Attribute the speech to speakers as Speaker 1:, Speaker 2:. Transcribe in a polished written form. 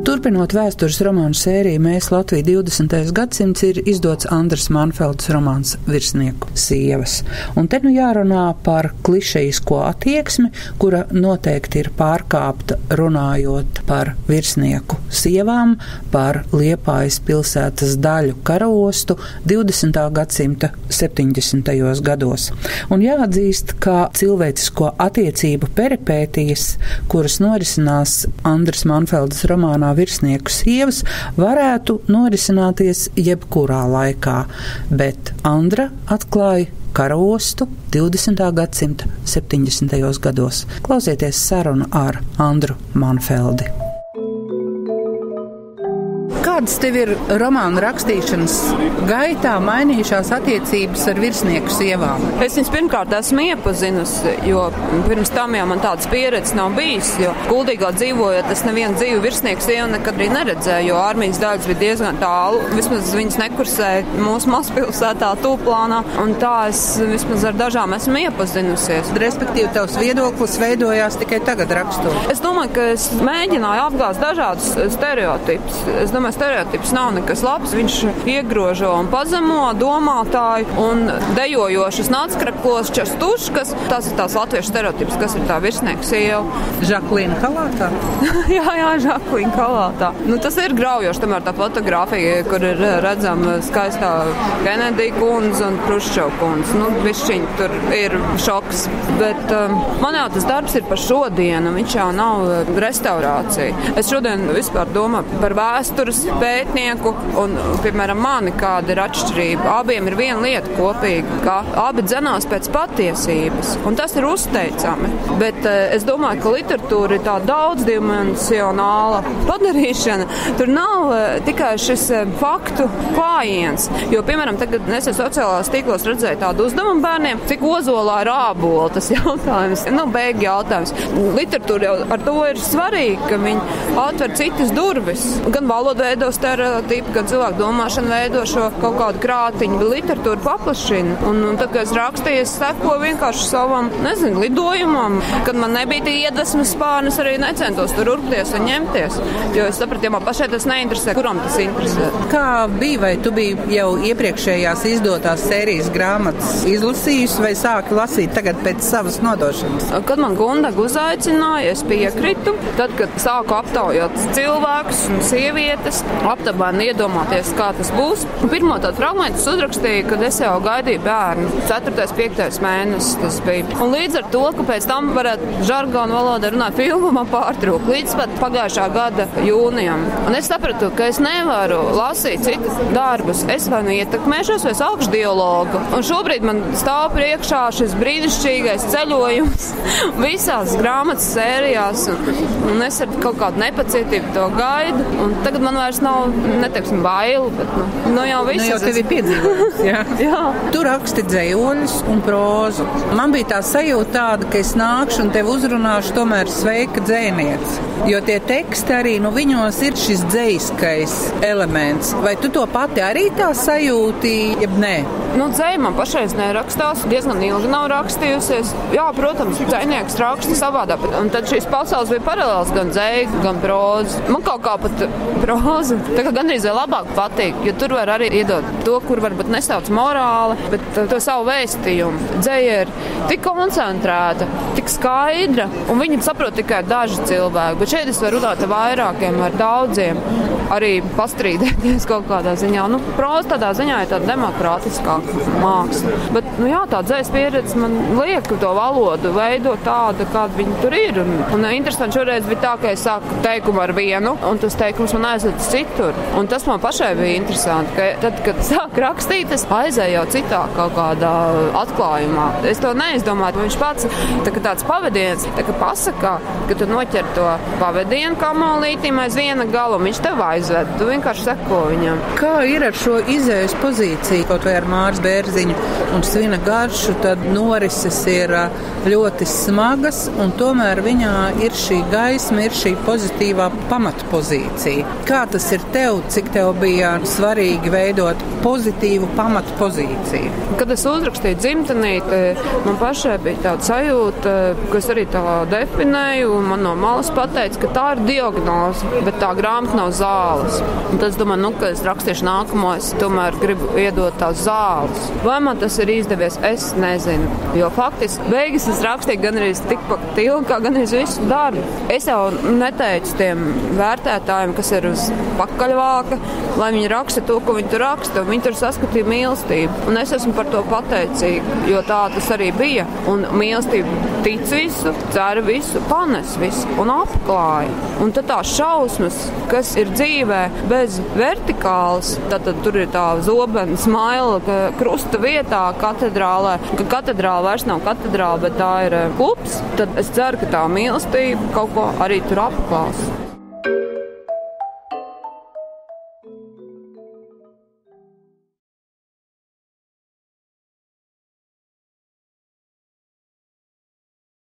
Speaker 1: Turpinot vēstures romānu sēriju Mēs Latvija 20. gadsimts, ir izdots Andras Manfeldes romāns Virsnieku sievas. Un te nu jārunā par klišejisko attieksmi, kura noteikti ir pārkāpta runājot par virsnieku sievām, par Liepājas pilsētas daļu karaostu 20. gadsimta 70. gados. Un jāatzīst, ka cilvēcisko attiecību peripētijas, kuras norisinās Andras Manfeldes romānā Virsnieku sievas, varētu norisināties jebkurā laikā, bet Andra atklāja karaostu 20. gadsimta 70. gados. Klausieties sarunu ar Andru Manfeldi. Kādas tev ir romāna rakstīšanas gaitā mainījušās attiecības ar virsnieku sievām?
Speaker 2: Es viņas pirmkārt esmu iepazinusi, jo pirms tam jau man tādas pieredzes nav bijis, jo Kuldīgā dzīvojot, es nevienu dzīvu virsnieku sievu nekad arī neredzēju, jo armijas daļas bija diezgan tālu. Vismaz viņas nekursēja mūsu mazpilsētā tūplānā, un tā es vismaz ar dažām esmu iepazinusies.
Speaker 1: Respektīvi, tavs viedoklis veidojās tikai tagad rakstot.
Speaker 2: Es domāju, ka es mēģināju apgāzt dažādus stereotipus. Es domāju, stereotips nav nekas labs. Viņš iegrožo un pazemo domātāju un dejojošas nackreplos častuškas. Tas ir tās latviešu stereotips, kas ir tā virsnieku sieva.
Speaker 1: Žaklīna Kalātā?
Speaker 2: jā, Žaklīna Kalātā. Nu, tas ir graujoši, tomēr tā fotografija, kur ir redzama skaistā Kenedija kundze un Hruščova kundze. Nu, višķiņ tur ir šoks. Bet man jau tas darbs ir par šodienu. Viņš jau nav restaurācija. Es šodien vispār domāju par vēstures pētnieku un, piemēram, mani kāda ir atšķirība. Abiem ir viena lieta kopīga, ka abi dzenās pēc patiesības, un tas ir uzteicami. Bet es domāju, ka literatūra ir tā daudzdimensionāla padarīšana. Tur nav tikai šis faktu klājiens, jo, piemēram, tagad nesen sociālās tīklos redzēju tādu uzdevumu bērniem, cik ozolā ir ābola, tas jautājums, beigi jautājums. Literatūra jau ar to ir svarīga, ka viņi atver citas durvis, gan valodu veido stereotipi, gan cilvēku domāšana veido šo kaut kādu krātiņu, bet literatūra paplašina. Un tad, kad es rakstīju, es sekoju vienkārši savam, lidojumam, kad man nebija tie iedvesmas spārnes, arī necentos tur urpties un ņemties, jo es sapratu, ja man pašai tas neinteresē, kuram tas interesē.
Speaker 1: Kā bija, vai tu biji jau iepriekšējās izdotās sērijas grāmatas izlasījusi, vai sāki lasīt tagad pēc savas nodošanas?
Speaker 2: Kad man Gundaga uzaicināja, es piekritu. Tad, kad sāku aptaujāt cilvēkus un sievietes, aptuveni iedomāties, kā tas būs. Pirmo tādu fragmentu uzrakstīju, kad es jau gaidīju bērnu. 4. 5. mēnesis tas bija. Un līdz ar to, ka pēc tam varētu žargonu valodā runāt, filmu man pārtrūk līdz pat pagājušā gada jūnijam. Un es sapratu, ka es nevaru lasīt citus darbus. Es vai nu ietekmēšos, vai saukšu dialogu. Un šobrīd man stāv priekšā šis brīnišķīgais ceļojums visās grāmatas sērijās. Un es ar kaut kādu nepacietību to gaidu. Un tagad man vairs nav, neteiksim, baili, bet jau viss.
Speaker 1: Jau tev ir piedzīvojums, jā?
Speaker 2: Jā.
Speaker 1: Tu raksti dzejoļus un prózu. Man bija tā sajūta tāda, ka es nākšu un tev uzrunāšu tomēr sveika dzejniece. Jo tie teksti arī, viņos ir šis dzejiskais elements. Vai tu to pati arī tā sajūti, jeb nē?
Speaker 2: Dzeja man pašreiz nerakstās, diezgan ilgi nav rakstījusies. Jā, protams, dzejnieks raksta savādāk. Un tad šīs pasaules bija paralēls gan dzeja, gan próza. Man kaut kā pat próza gandrīz vēl labāk patīk, jo tur var arī iedot to, kur varbūt nesauc morāli, bet to savu vēstījumu. Dzeja ir tik koncentrēta, tik skaidra, un viņi saprot tikai daži cilvēki. Bet šeit es varu runāt ar vairākiem, ar daudziem, arī pastrīdēties kaut kādā ziņā. Próza tādā ziņā ir tāda demokrātiskā māksla. Bet, tā dzejas pieredze man liek to valodu veidot tādu, kāda viņi tur ir. Un interesanti šoreiz bija tā, ka es sāku teikumu ar vienu, un tas teikums man aizved citur. Un tas man pašai bija interesanti, ka tad, kad sāk rakstīt, es aizēju jau citā kaut kādā atklājumā. Es to neizdomāju. Viņš pats tāds pavadiens, pasakā, ka tu noķer to pavadienu kamalītim aiz viena gala, un viņš tev aizved. Tu vienkārši seko viņam.
Speaker 1: Kā ir ar šo izējas pozīciju, kaut vai ar Māri pāris bērziņu un svina garšu, tad norises ir ļoti smagas, un tomēr viņā ir šī gaisma, ir šī pozitīvā pamatpozīcija. Kā tas ir tev, cik tev bija svarīgi veidot pozitīvu pamatpozīciju?
Speaker 2: Kad es uzrakstīju dzimtenīti, man pašai bija tāda sajūta, ka es arī tā definēju, un man no malas pateica, ka tā ir diagnoze, bet tā grāmata nav zāles. Un tad es domāju, ka es rakstīšu nākamo, es tomēr gribu iedot tās zāles. Vai man tas ir izdevies, es nezinu. Jo faktiski beigas es rakstīju gan arī tikpat ilgi, kā gan arī visu darbu. Es jau neteicu tiem vērtētājiem, kas ir uz pakaļvāka, lai viņi raksta to, ko viņi tur raksta. Viņi tur saskatīja mīlestību. Un es esmu par to pateicīga, jo tā tas arī bija. Un mīlestība tic visu, cer visu, panes visu un apklāja. Un tad tās šausmas, kas ir dzīvē bez vertikālas, tad tur ir tā zobena smaila, ka krusta vietā katedrālē, ka katedrāla vairs nav katedrāla, bet tā ir klubs, tad es ceru, ka tā mīlestība kaut ko arī tur apklās.